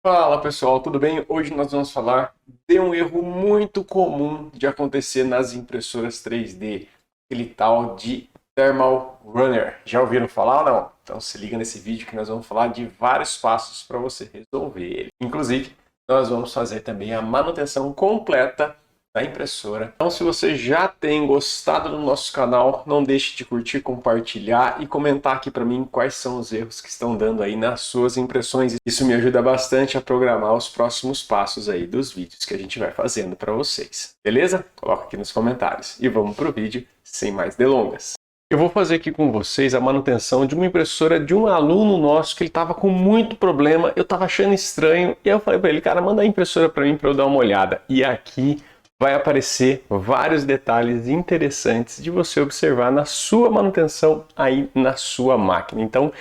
Fala pessoal, tudo bem? Hoje nós vamos falar de um erro muito comum de acontecer nas impressoras 3D, aquele tal de Thermal Runner. Já ouviram falar ou não? Então se liga nesse vídeo que nós vamos falar de vários passos para você resolver ele. Inclusive, nós vamos fazer também a manutenção completa da impressora. Então se você já tem gostado do nosso canal, não deixe de curtir, compartilhar e comentar aqui para mim quais são os erros que estão dando aí nas suas impressões. Isso me ajuda bastante a programar os próximos passos aí dos vídeos que a gente vai fazendo para vocês. Beleza? Coloca aqui nos comentários. E vamos pro vídeo sem mais delongas. Eu vou fazer aqui com vocês a manutenção de uma impressora de um aluno nosso que ele estava com muito problema, eu estava achando estranho e eu falei para ele, cara, manda a impressora para mim para eu dar uma olhada. E aqui vai aparecer vários detalhes interessantes de você observar na sua manutenção aí na sua máquina. Então,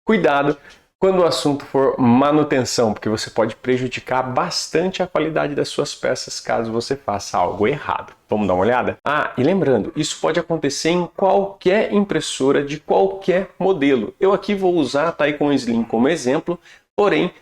cuidado quando o assunto for manutenção, porque você pode prejudicar bastante a qualidade das suas peças caso você faça algo errado. Vamos dar uma olhada? Ah, e lembrando, isso pode acontecer em qualquer impressora de qualquer modelo. Eu aqui vou usar a Taikon Slim como exemplo, porém,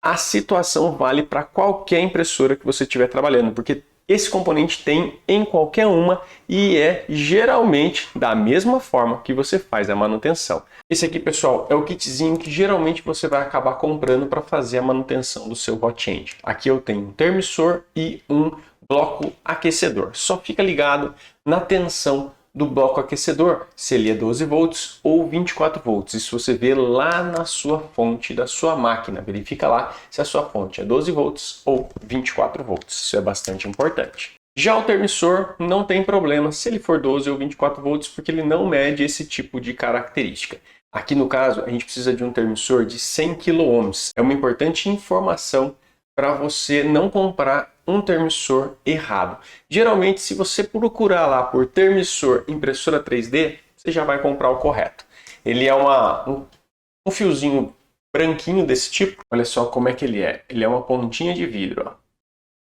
a situação vale para qualquer impressora que você estiver trabalhando, porque esse componente tem em qualquer uma e é geralmente da mesma forma que você faz a manutenção. Esse aqui, pessoal, é o kitzinho que geralmente você vai acabar comprando para fazer a manutenção do seu hot end. Aqui eu tenho um termissor e um bloco aquecedor. Só fica ligado na tensão do bloco aquecedor, se ele é 12 volts ou 24 volts. Isso você vê lá na sua fonte da sua máquina. Verifica lá se a sua fonte é 12 volts ou 24 volts. Isso é bastante importante. Já o termissor não tem problema se ele for 12 ou 24 volts, porque ele não mede esse tipo de característica. Aqui no caso, a gente precisa de um termissor de 100 kΩ. É uma importante informação para você não comprar um termissor errado. Geralmente, se você procurar lá por termissor impressora 3D, você já vai comprar o correto. Ele é um fiozinho branquinho desse tipo. Olha só como é que ele é. Ele é uma pontinha de vidro. Ó.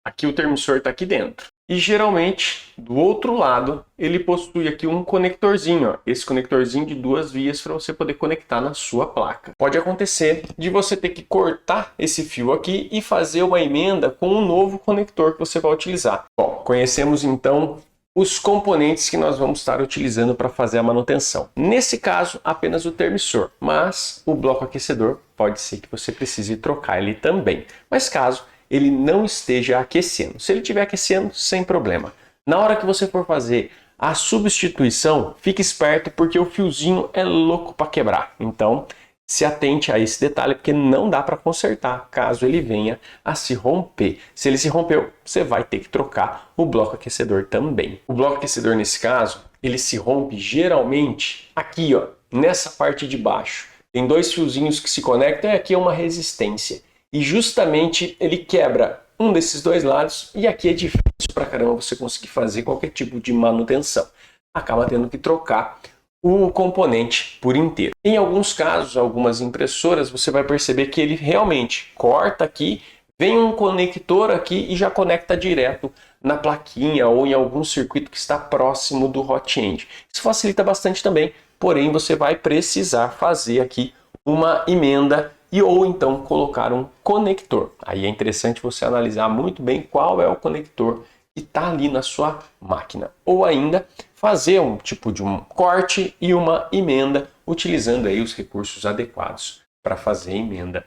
Aqui o termissor está aqui dentro. E geralmente, do outro lado, ele possui aqui um conectorzinho. Ó. Esse conectorzinho de 2 vias para você poder conectar na sua placa. Pode acontecer de você ter que cortar esse fio aqui e fazer uma emenda com um novo conector que você vai utilizar. Bom, conhecemos então os componentes que nós vamos estar utilizando para fazer a manutenção. Nesse caso, apenas o termissor, mas o bloco aquecedor pode ser que você precise trocar ele também. Mas caso ele não esteja aquecendo. Se ele estiver aquecendo, sem problema. Na hora que você for fazer a substituição, fique esperto porque o fiozinho é louco para quebrar. Então, se atente a esse detalhe porque não dá para consertar caso ele venha a se romper. Se ele se rompeu, você vai ter que trocar o bloco aquecedor também. O bloco aquecedor, nesse caso, ele se rompe geralmente aqui, ó, nessa parte de baixo. Tem 2 fiozinhos que se conectam e aqui é uma resistência. E justamente ele quebra um desses 2 lados e aqui é difícil pra caramba você conseguir fazer qualquer tipo de manutenção. Acaba tendo que trocar o componente por inteiro. Em alguns casos, algumas impressoras, você vai perceber que ele realmente corta aqui, vem um conector aqui e já conecta direto na plaquinha ou em algum circuito que está próximo do hot end. Isso facilita bastante também, porém você vai precisar fazer aqui uma emenda e ou então colocar um conector. Aí é interessante você analisar muito bem qual é o conector que está ali na sua máquina. Ou ainda fazer um tipo de um corte e uma emenda utilizando aí os recursos adequados para fazer a emenda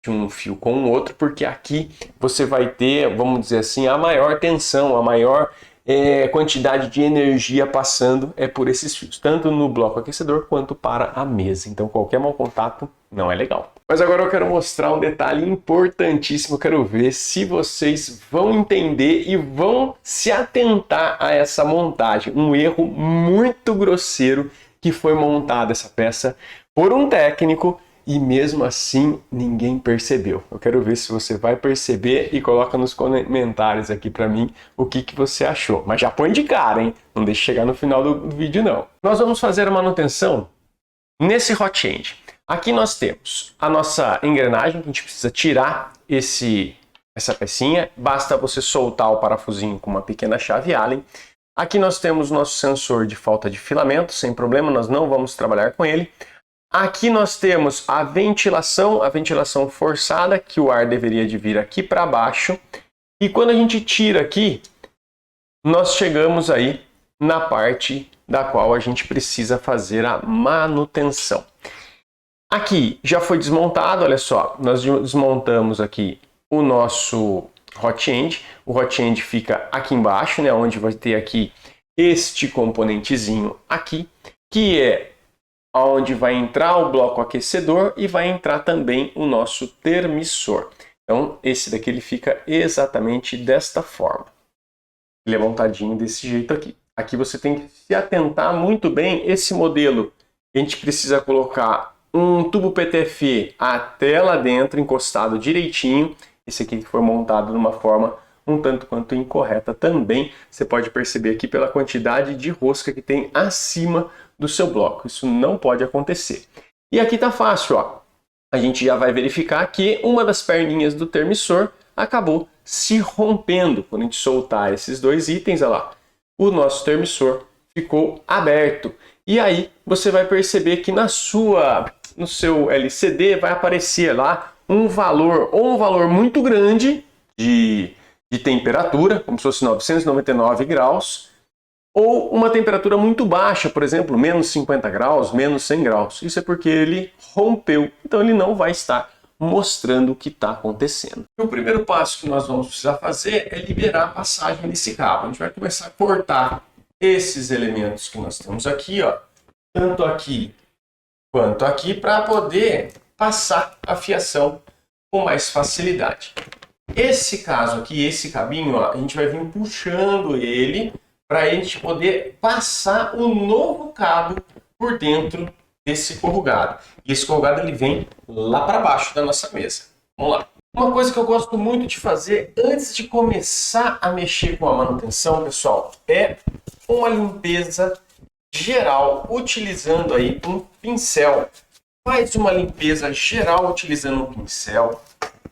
de um fio com o outro, porque aqui você vai ter, vamos dizer assim, a maior tensão, a maior quantidade de energia passando por esses fios, tanto no bloco aquecedor quanto para a mesa. Então qualquer mau contato não é legal. Mas agora eu quero mostrar um detalhe importantíssimo, eu quero ver se vocês vão entender e vão se atentar a essa montagem. Um erro muito grosseiro que foi montada essa peça por um técnico e mesmo assim ninguém percebeu. Eu quero ver se você vai perceber e coloca nos comentários aqui para mim o que você achou. Mas já põe de cara, hein? Não deixe chegar no final do vídeo não. Nós vamos fazer a manutenção nesse hot end. Aqui nós temos a nossa engrenagem, que a gente precisa tirar essa pecinha. Basta você soltar o parafusinho com uma pequena chave Allen. Aqui nós temos nosso sensor de falta de filamento, sem problema, nós não vamos trabalhar com ele. Aqui nós temos a ventilação forçada, que o ar deveria de vir aqui para baixo. E quando a gente tira aqui, nós chegamos aí na parte da qual a gente precisa fazer a manutenção. Aqui já foi desmontado, olha só, nós desmontamos aqui o nosso hot end. O hot end fica aqui embaixo, né, onde vai ter aqui este componentezinho aqui, que é onde vai entrar o bloco aquecedor e vai entrar também o nosso termissor. Então, esse daqui ele fica exatamente desta forma. Ele é montadinho desse jeito aqui. Aqui você tem que se atentar muito bem. Esse modelo, a gente precisa colocar um tubo PTFE até lá dentro, encostado direitinho. Esse aqui foi montado de uma forma um tanto quanto incorreta também. Você pode perceber aqui pela quantidade de rosca que tem acima do seu bloco. Isso não pode acontecer. E aqui tá fácil, ó. A gente já vai verificar que uma das perninhas do termissor acabou se rompendo. Quando a gente soltar esses dois itens, olha lá, o nosso termissor ficou aberto. E aí você vai perceber que no seu LCD vai aparecer lá um valor muito grande de temperatura, como se fosse 999 graus, ou uma temperatura muito baixa, por exemplo, menos 50 graus, menos 100 graus. Isso é porque ele rompeu, então ele não vai estar mostrando o que está acontecendo. O primeiro passo que nós vamos precisar fazer é liberar a passagem desse cabo. A gente vai começar a cortar esses elementos que nós temos aqui, ó, tanto aqui quanto aqui, para poder passar a fiação com mais facilidade. Esse caso aqui, esse cabinho, ó, a gente vai vir puxando ele para a gente poder passar o novo cabo por dentro desse corrugado. E esse corrugado ele vem lá para baixo da nossa mesa. Vamos lá. Uma coisa que eu gosto muito de fazer antes de começar a mexer com a manutenção, pessoal, é uma limpeza geral utilizando aí um pincel. Faz uma limpeza geral utilizando um pincel,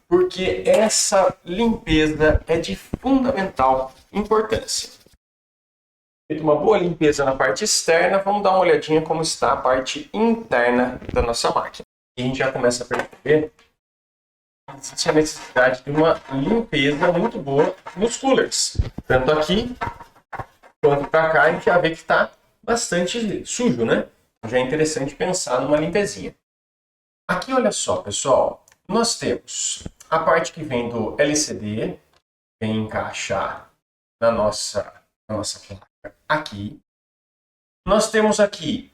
porque essa limpeza é de fundamental importância. Feita uma boa limpeza na parte externa, vamos dar uma olhadinha como está a parte interna da nossa máquina. E a gente já começa a perceber que existe a necessidade de uma limpeza muito boa nos coolers. Tanto aqui quanto para cá, a gente já vê que está bastante sujo, né? Já é interessante pensar numa limpezinha. Aqui, olha só, pessoal, nós temos a parte que vem do LCD, vem encaixar na nossa placa aqui. Nós temos aqui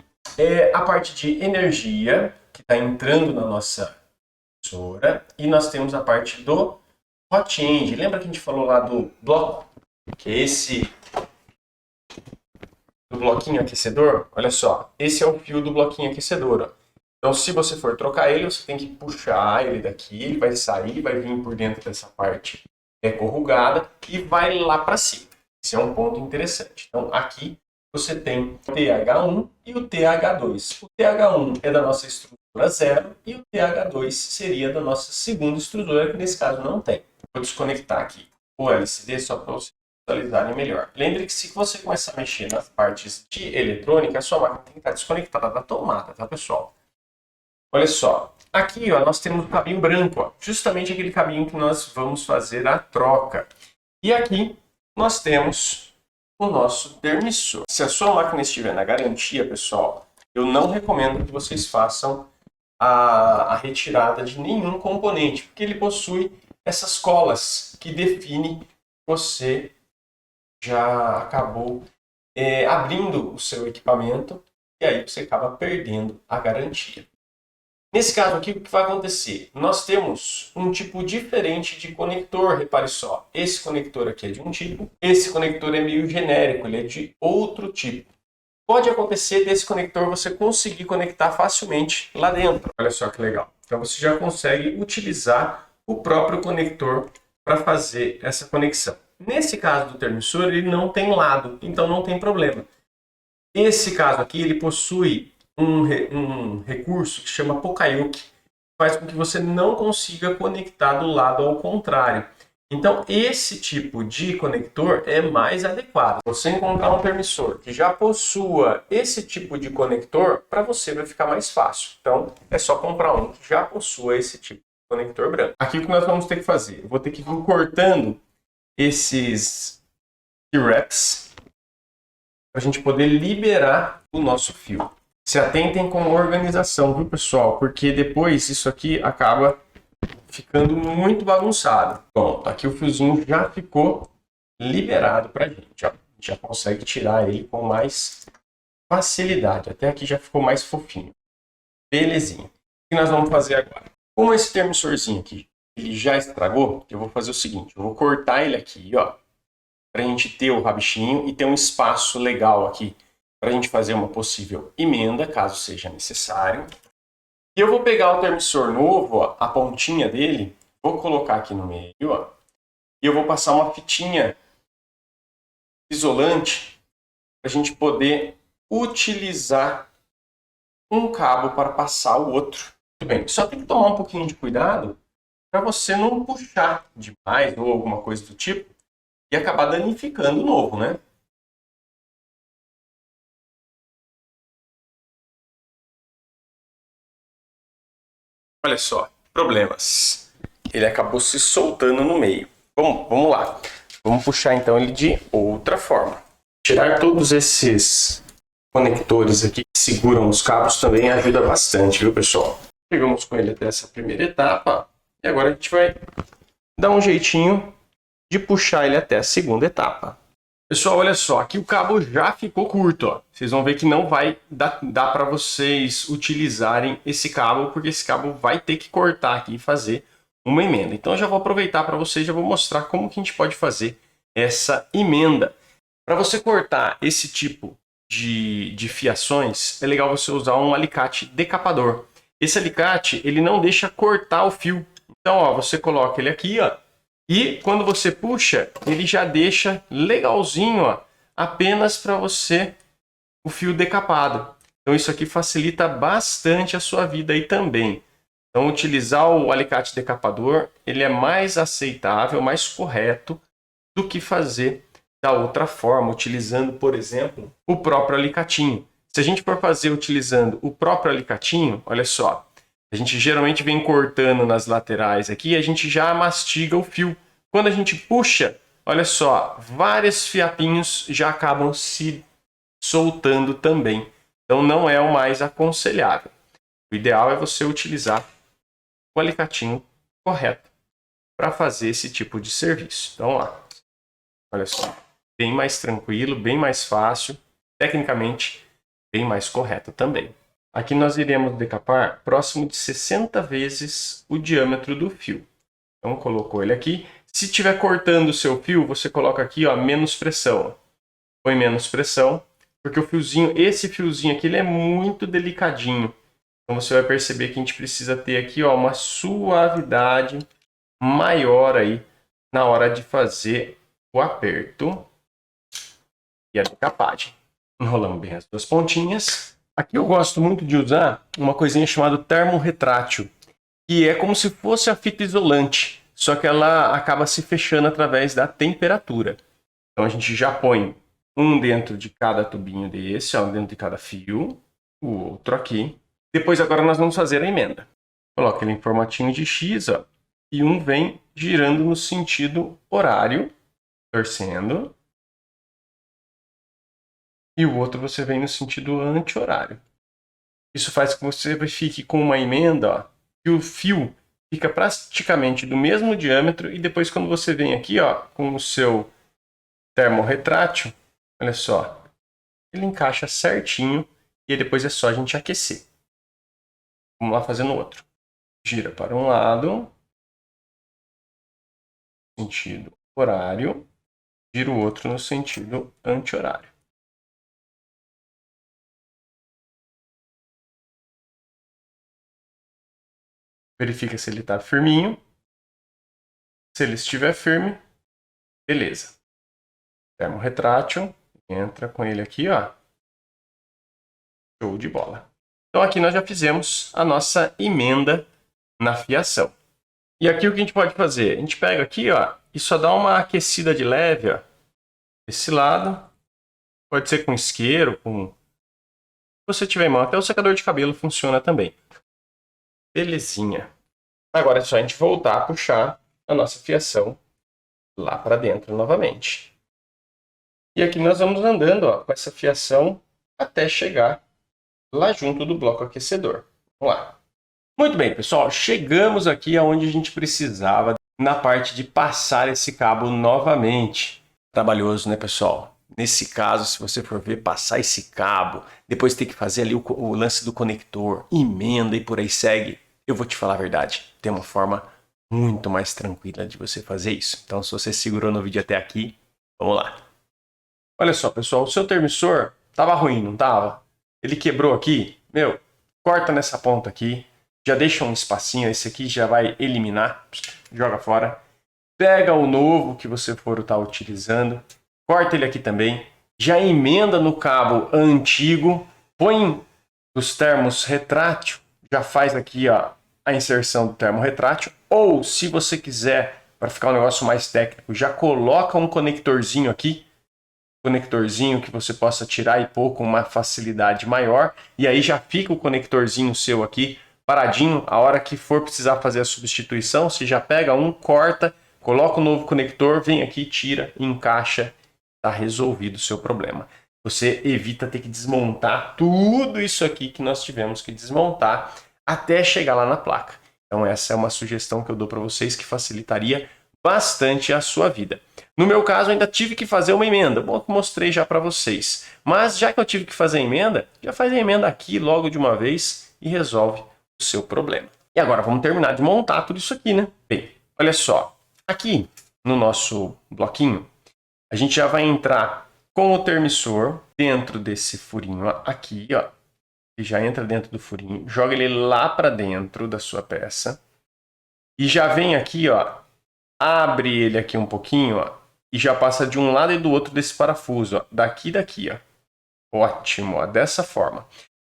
a parte de energia, que está entrando na nossa impressora, e nós temos a parte do hot end. Lembra que a gente falou lá do bloco? Que é esse do bloquinho aquecedor? Olha só, esse é o fio do bloquinho aquecedor, ó. Então, se você for trocar ele, você tem que puxar ele daqui, ele vai sair, vai vir por dentro dessa parte corrugada e vai lá para cima. Esse é um ponto interessante. Então, aqui você tem o TH1 e o TH2. O TH1 é da nossa estrutura 0 e o TH2 seria da nossa segunda estrutura, que nesse caso não tem. Vou desconectar aqui o LCD só para vocês visualizarem melhor. Lembre que se você começar a mexer nas partes de eletrônica, a sua máquina tem que estar desconectada da tomada, tá, pessoal? Olha só, aqui ó, nós temos o cabinho branco, ó, justamente aquele cabinho que nós vamos fazer a troca. E aqui nós temos o nosso termissor. Se a sua máquina estiver na garantia, pessoal, eu não recomendo que vocês façam a retirada de nenhum componente, porque ele possui essas colas que definem que você já acabou abrindo o seu equipamento e aí você acaba perdendo a garantia. Nesse caso aqui, o que vai acontecer? Nós temos um tipo diferente de conector, repare só. Esse conector aqui é de um tipo, esse conector é meio genérico, ele é de outro tipo. Pode acontecer desse conector você conseguir conectar facilmente lá dentro. Olha só que legal. Então você já consegue utilizar o próprio conector para fazer essa conexão. Nesse caso do termissor, ele não tem lado, então não tem problema. Esse caso aqui, ele possui um recurso que chama Poka-Yoke, faz com que você não consiga conectar do lado ao contrário. Então, esse tipo de conector é mais adequado. Você encontrar um permissor que já possua esse tipo de conector, para você vai ficar mais fácil. Então, é só comprar um que já possua esse tipo de conector branco. Aqui o que nós vamos ter que fazer? Eu vou ter que vir cortando esses T-Reps para a gente poder liberar o nosso fio. Se atentem com organização, viu, pessoal? Porque depois isso aqui acaba ficando muito bagunçado. Pronto, aqui o fiozinho já ficou liberado para a gente. Ó. A gente já consegue tirar ele com mais facilidade. Até aqui já ficou mais fofinho. Belezinha. O que nós vamos fazer agora? Como esse termissorzinho aqui ele já estragou, eu vou fazer o seguinte. Eu vou cortar ele aqui, ó, para a gente ter o rabichinho e ter um espaço legal aqui para a gente fazer uma possível emenda, caso seja necessário. E eu vou pegar o termissor novo, ó, a pontinha dele, vou colocar aqui no meio, ó, e eu vou passar uma fitinha isolante para a gente poder utilizar um cabo para passar o outro. Muito bem, só tem que tomar um pouquinho de cuidado para você não puxar demais ou alguma coisa do tipo e acabar danificando o novo, né? Olha só, problemas. Ele acabou se soltando no meio. Vamos lá. Vamos puxar então ele de outra forma. Tirar todos esses conectores aqui que seguram os cabos também ajuda bastante, viu, pessoal? Chegamos com ele até essa primeira etapa e agora a gente vai dar um jeitinho de puxar ele até a segunda etapa. Pessoal, olha só, aqui o cabo já ficou curto, ó. Vocês vão ver que não vai dar para vocês utilizarem esse cabo, porque esse cabo vai ter que cortar aqui e fazer uma emenda. Então eu já vou aproveitar para vocês, já vou mostrar como que a gente pode fazer essa emenda. Para você cortar esse tipo de fiações, é legal você usar um alicate decapador. Esse alicate, ele não deixa cortar o fio. Então, ó, você coloca ele aqui, ó, e quando você puxa, ele já deixa legalzinho, ó, apenas para você o fio decapado. Então isso aqui facilita bastante a sua vida aí também. Então utilizar o alicate decapador, ele é mais aceitável, mais correto do que fazer da outra forma, utilizando, por exemplo, o próprio alicatinho. Se a gente for fazer utilizando o próprio alicatinho, olha só, a gente geralmente vem cortando nas laterais aqui e a gente já mastiga o fio. Quando a gente puxa, olha só, vários fiapinhos já acabam se soltando também. Então não é o mais aconselhável. O ideal é você utilizar o alicatinho correto para fazer esse tipo de serviço. Então, ó, olha só, bem mais tranquilo, bem mais fácil, tecnicamente bem mais correto também. Aqui nós iremos decapar próximo de 60 vezes o diâmetro do fio. Então colocou ele aqui. Se estiver cortando o seu fio, você coloca aqui, ó, menos pressão. Põe menos pressão, porque o fiozinho, esse fiozinho aqui, ele é muito delicadinho. Então você vai perceber que a gente precisa ter aqui, ó, uma suavidade maior aí na hora de fazer o aperto e a decapagem. Enrolamos bem as duas pontinhas. Aqui eu gosto muito de usar uma coisinha chamada termorretrátil, que é como se fosse a fita isolante, só que ela acaba se fechando através da temperatura. Então a gente já põe um dentro de cada tubinho desse, ó, dentro de cada fio, o outro aqui. Depois agora nós vamos fazer a emenda. Coloca ele em formatinho de X, ó, e um vem girando no sentido horário, torcendo. E o outro você vem no sentido anti-horário. Isso faz com que você fique com uma emenda, ó, que o fio fica praticamente do mesmo diâmetro e depois quando você vem aqui, ó, com o seu termorretrátil, olha só, ele encaixa certinho e depois é só a gente aquecer. Vamos lá fazendo outro. Gira para um lado, sentido horário, gira o outro no sentido anti-horário. Verifica se ele está firminho. Se ele estiver firme, beleza. Termorretrátil, entra com ele aqui, ó. Show de bola. Então aqui nós já fizemos a nossa emenda na fiação. E aqui o que a gente pode fazer? A gente pega aqui, ó, e só dá uma aquecida de leve, ó. Esse lado. Pode ser com isqueiro, com... Se você tiver em mão, até o secador de cabelo funciona também. Belezinha. Agora é só a gente voltar a puxar a nossa fiação lá para dentro novamente. E aqui nós vamos andando, ó, com essa fiação até chegar lá junto do bloco aquecedor. Vamos lá. Muito bem, pessoal. Chegamos aqui aonde a gente precisava na parte de passar esse cabo novamente. Trabalhoso, né, pessoal? Nesse caso, se você for ver, passar esse cabo, depois ter que fazer ali o lance do conector, emenda e por aí segue. Eu vou te falar a verdade, tem uma forma muito mais tranquila de você fazer isso. Então, se você segurou no vídeo até aqui, vamos lá. Olha só, pessoal, o seu termissor estava ruim, não estava? Ele quebrou aqui, meu, corta nessa ponta aqui, já deixa um espacinho, esse aqui já vai eliminar, joga fora. Pega o novo que você for estar utilizando, corta ele aqui também, já emenda no cabo antigo, põe os termos retrátil, já faz aqui ó, a inserção do termo retrátil, ou se você quiser, para ficar um negócio mais técnico, já coloca um conectorzinho aqui, conectorzinho que você possa tirar e pôr com uma facilidade maior, e aí já fica o conectorzinho seu aqui paradinho, a hora que for precisar fazer a substituição, você já pega um, corta, coloca um novo conector, vem aqui, tira, encaixa, está resolvido o seu problema. Você evita ter que desmontar tudo isso aqui que nós tivemos que desmontar até chegar lá na placa. Então essa é uma sugestão que eu dou para vocês que facilitaria bastante a sua vida. No meu caso, ainda tive que fazer uma emenda. Bom, que mostrei já para vocês. Mas já que eu tive que fazer a emenda, já faz a emenda aqui logo de uma vez e resolve o seu problema. E agora vamos terminar de montar tudo isso aqui, né? Bem, olha só. Aqui no nosso bloquinho, a gente já vai entrar com o termissor dentro desse furinho aqui, ó. E já entra dentro do furinho, joga ele lá para dentro da sua peça. E já vem aqui, ó, abre ele aqui um pouquinho, ó, e já passa de um lado e do outro desse parafuso, ó, daqui e daqui, ó. Ótimo, ó, dessa forma.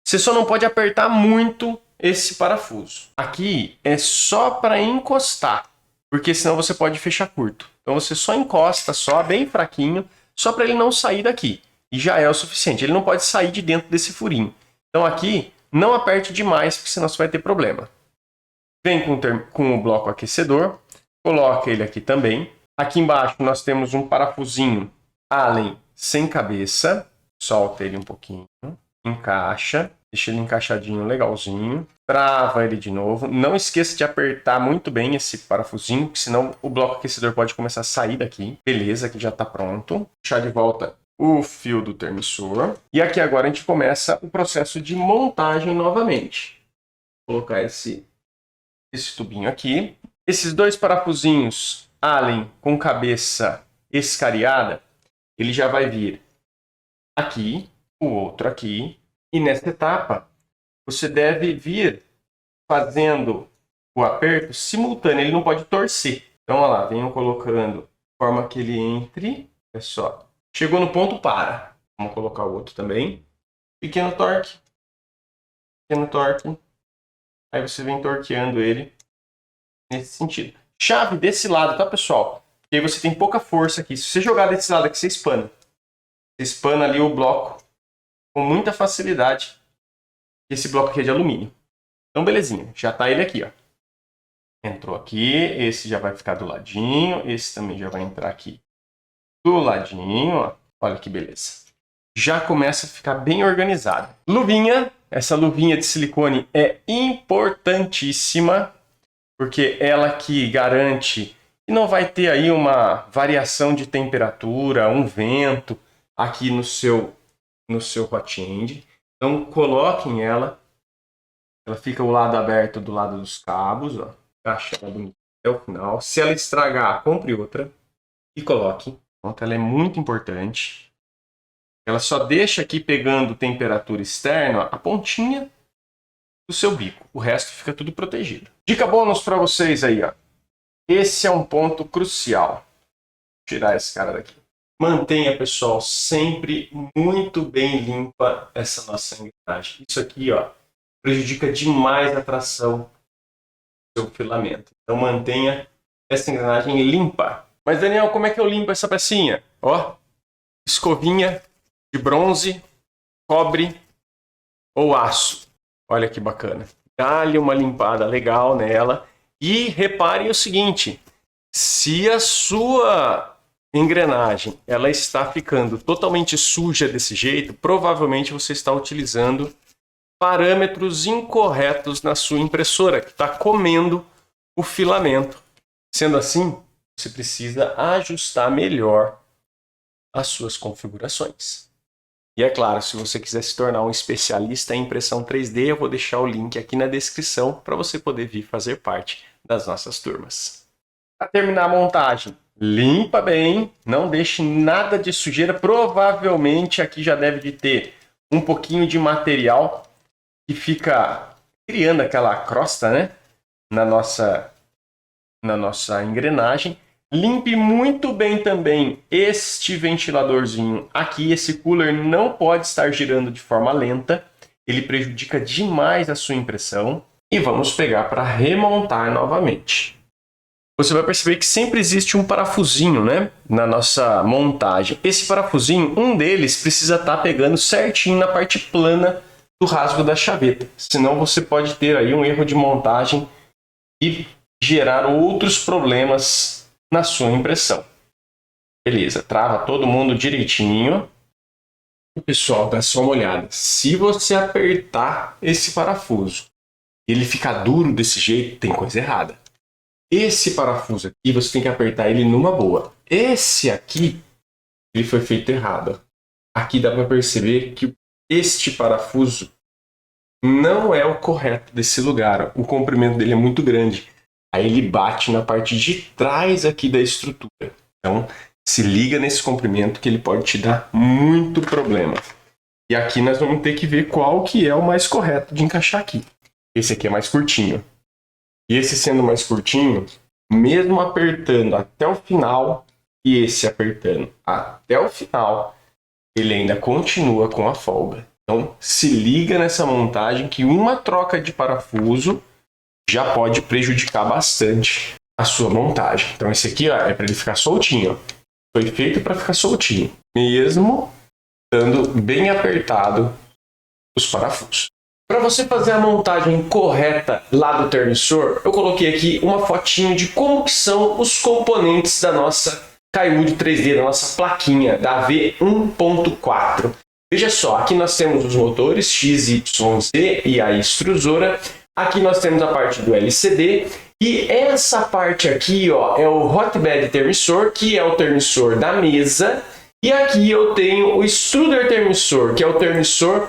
Você só não pode apertar muito esse parafuso. Aqui é só para encostar, porque senão você pode fechar curto. Então você só encosta, só bem fraquinho, só para ele não sair daqui. E já é o suficiente. Ele não pode sair de dentro desse furinho. Então aqui, não aperte demais, porque senão você vai ter problema. Vem com o bloco aquecedor, coloca ele aqui também. Aqui embaixo nós temos um parafusinho Allen sem cabeça. Solta ele um pouquinho, encaixa, deixa ele encaixadinho legalzinho. Trava ele de novo. Não esqueça de apertar muito bem esse parafusinho, porque senão o bloco aquecedor pode começar a sair daqui. Beleza, aqui já está pronto. Puxar de volta o fio do termissor. E aqui agora a gente começa o processo de montagem novamente. Vou colocar esse tubinho aqui. Esses dois parafusinhos Allen com cabeça escariada, ele já vai vir aqui, o outro aqui. E nessa etapa, você deve vir fazendo o aperto simultâneo. Ele não pode torcer. Então, olha lá, venham colocando de forma que ele entre. Olha só. Chegou no ponto, para. Vamos colocar o outro também. Pequeno torque. Pequeno torque. Aí você vem torqueando ele nesse sentido. Chave desse lado, tá, pessoal? Porque aí você tem pouca força aqui. Se você jogar desse lado aqui, você espana. Você espana ali o bloco com muita facilidade. Esse bloco aqui é de alumínio. Então, belezinha. Já tá ele aqui, ó. Entrou aqui. Esse já vai ficar do ladinho. Esse também já vai entrar aqui do ladinho, ó. Olha que beleza. Já começa a ficar bem organizado. Luvinha. Essa luvinha de silicone é importantíssima, porque ela que garante que não vai ter aí uma variação de temperatura, um vento aqui no seu hot end. Então coloquem ela. Ela fica o lado aberto do lado dos cabos, ó. Encaixa ela bonita até o final. Se ela estragar, compre outra e coloque. Pronto, ela é muito importante. Ela só deixa aqui pegando temperatura externa, ó, a pontinha do seu bico. O resto fica tudo protegido. Dica bônus para vocês aí, ó. Esse é um ponto crucial. Vou tirar esse cara daqui. Mantenha, pessoal, sempre muito bem limpa essa nossa engrenagem. Isso aqui, ó, prejudica demais a tração do seu filamento. Então mantenha essa engrenagem limpa. Mas Daniel, como é que eu limpo essa pecinha? Ó, escovinha de bronze, cobre ou aço. Olha que bacana. Dá-lhe uma limpada legal nela. E repare o seguinte, se a sua engrenagem ela está ficando totalmente suja desse jeito, provavelmente você está utilizando parâmetros incorretos na sua impressora, que está comendo o filamento. Sendo assim, você precisa ajustar melhor as suas configurações. E é claro, se você quiser se tornar um especialista em impressão 3D, eu vou deixar o link aqui na descrição para você poder vir fazer parte das nossas turmas. Para terminar a montagem, limpa bem, não deixe nada de sujeira. Provavelmente aqui já deve de ter um pouquinho de material que fica criando aquela crosta, né, na nossa engrenagem. Limpe muito bem também este ventiladorzinho aqui. Esse cooler não pode estar girando de forma lenta. Ele prejudica demais a sua impressão. E vamos pegar para remontar novamente. Você vai perceber que sempre existe um parafusinho, né, na nossa montagem. Esse parafusinho, um deles precisa estar pegando certinho na parte plana do rasgo da chaveta. Senão você pode ter aí um erro de montagem e gerar outros problemas na sua impressão. Beleza, trava todo mundo direitinho. E pessoal, dá só uma olhada. Se você apertar esse parafuso e ele ficar duro desse jeito, tem coisa errada. Esse parafuso aqui, você tem que apertar ele numa boa. Esse aqui, ele foi feito errado. Aqui dá para perceber que este parafuso não é o correto desse lugar. O comprimento dele é muito grande. Aí ele bate na parte de trás aqui da estrutura. Então, se liga nesse comprimento que ele pode te dar muito problema. E aqui nós vamos ter que ver qual que é o mais correto de encaixar aqui. Esse aqui é mais curtinho. E esse sendo mais curtinho, mesmo apertando até o final e esse apertando até o final, ele ainda continua com a folga. Então, se liga nessa montagem que uma troca de parafuso já pode prejudicar bastante a sua montagem. Então esse aqui, ó, é para ele ficar soltinho. Foi feito para ficar soltinho, mesmo estando bem apertado os parafusos. Para você fazer a montagem correta lá do Thermistor, eu coloquei aqui uma fotinho de como que são os componentes da nossa Kaiwood 3D, da nossa plaquinha da V1.4. Veja só, aqui nós temos os motores X, Y, Z e a extrusora. Aqui nós temos a parte do LCD e essa parte aqui, ó, é o Hotbed Thermistor, que é o Thermistor da mesa. E aqui eu tenho o Extruder Thermistor, que é o Thermistor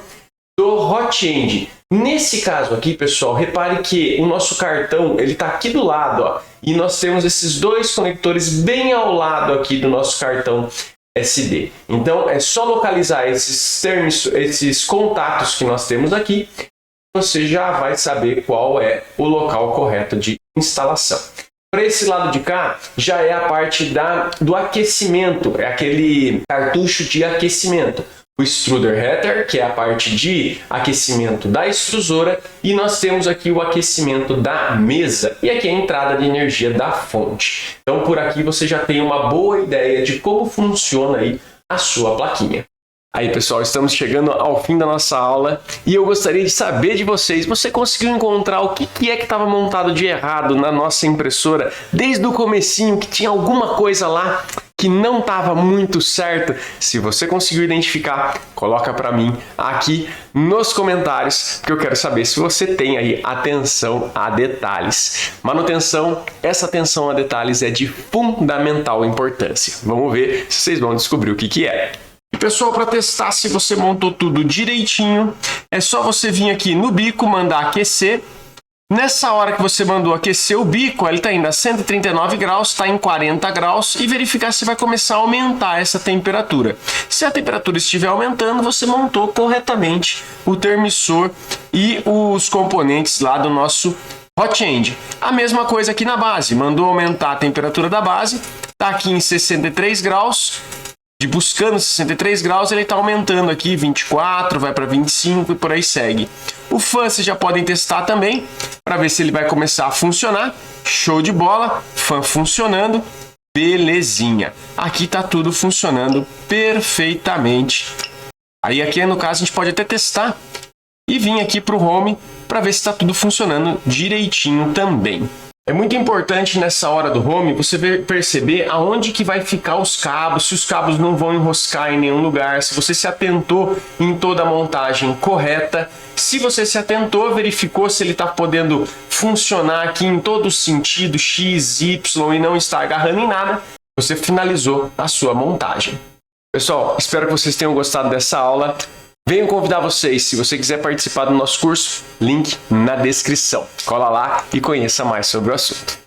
do Hot End. Nesse caso aqui, pessoal, repare que o nosso cartão ele está aqui do lado, ó, e nós temos esses dois conectores bem ao lado aqui do nosso cartão SD. Então é só localizar esses contatos que nós temos aqui. Você já vai saber qual é o local correto de instalação. Para esse lado de cá, já é a parte do aquecimento, é aquele cartucho de aquecimento. O extruder header, que é a parte de aquecimento da extrusora, e nós temos aqui o aquecimento da mesa, e aqui é a entrada de energia da fonte. Então por aqui você já tem uma boa ideia de como funciona aí a sua plaquinha. Aí pessoal, estamos chegando ao fim da nossa aula e eu gostaria de saber de vocês, você conseguiu encontrar o que é que estava montado de errado na nossa impressora desde o comecinho, que tinha alguma coisa lá que não estava muito certo? Se você conseguiu identificar, coloca para mim aqui nos comentários, que eu quero saber se você tem aí atenção a detalhes. Manutenção, essa atenção a detalhes é de fundamental importância. Vamos ver se vocês vão descobrir o que é. E pessoal, para testar se você montou tudo direitinho, é só você vir aqui no bico, mandar aquecer. Nessa hora que você mandou aquecer o bico, ele está indo a 139 graus, está em 40 graus, e verificar se vai começar a aumentar essa temperatura. Se a temperatura estiver aumentando, você montou corretamente o Thermistor e os componentes lá do nosso Hot End. A mesma coisa aqui na base, mandou aumentar a temperatura da base, está aqui em 63 graus, buscando 63 graus, ele está aumentando aqui 24, vai para 25 e por aí segue. O fan vocês já podem testar também, para ver se ele vai começar a funcionar. Show de bola, fan funcionando. Belezinha. Aqui tá tudo funcionando perfeitamente. Aí aqui no caso a gente pode até testar e vir aqui para o Home para ver se está tudo funcionando direitinho também. É muito importante nessa hora do Home você perceber aonde que vai ficar os cabos, se os cabos não vão enroscar em nenhum lugar, se você se atentou em toda a montagem correta. Se você se atentou, verificou se ele está podendo funcionar aqui em todo sentido, X, Y, e não está agarrando em nada, você finalizou a sua montagem. Pessoal, espero que vocês tenham gostado dessa aula. Venho convidar vocês, se você quiser participar do nosso curso, link na descrição. Cola lá e conheça mais sobre o assunto.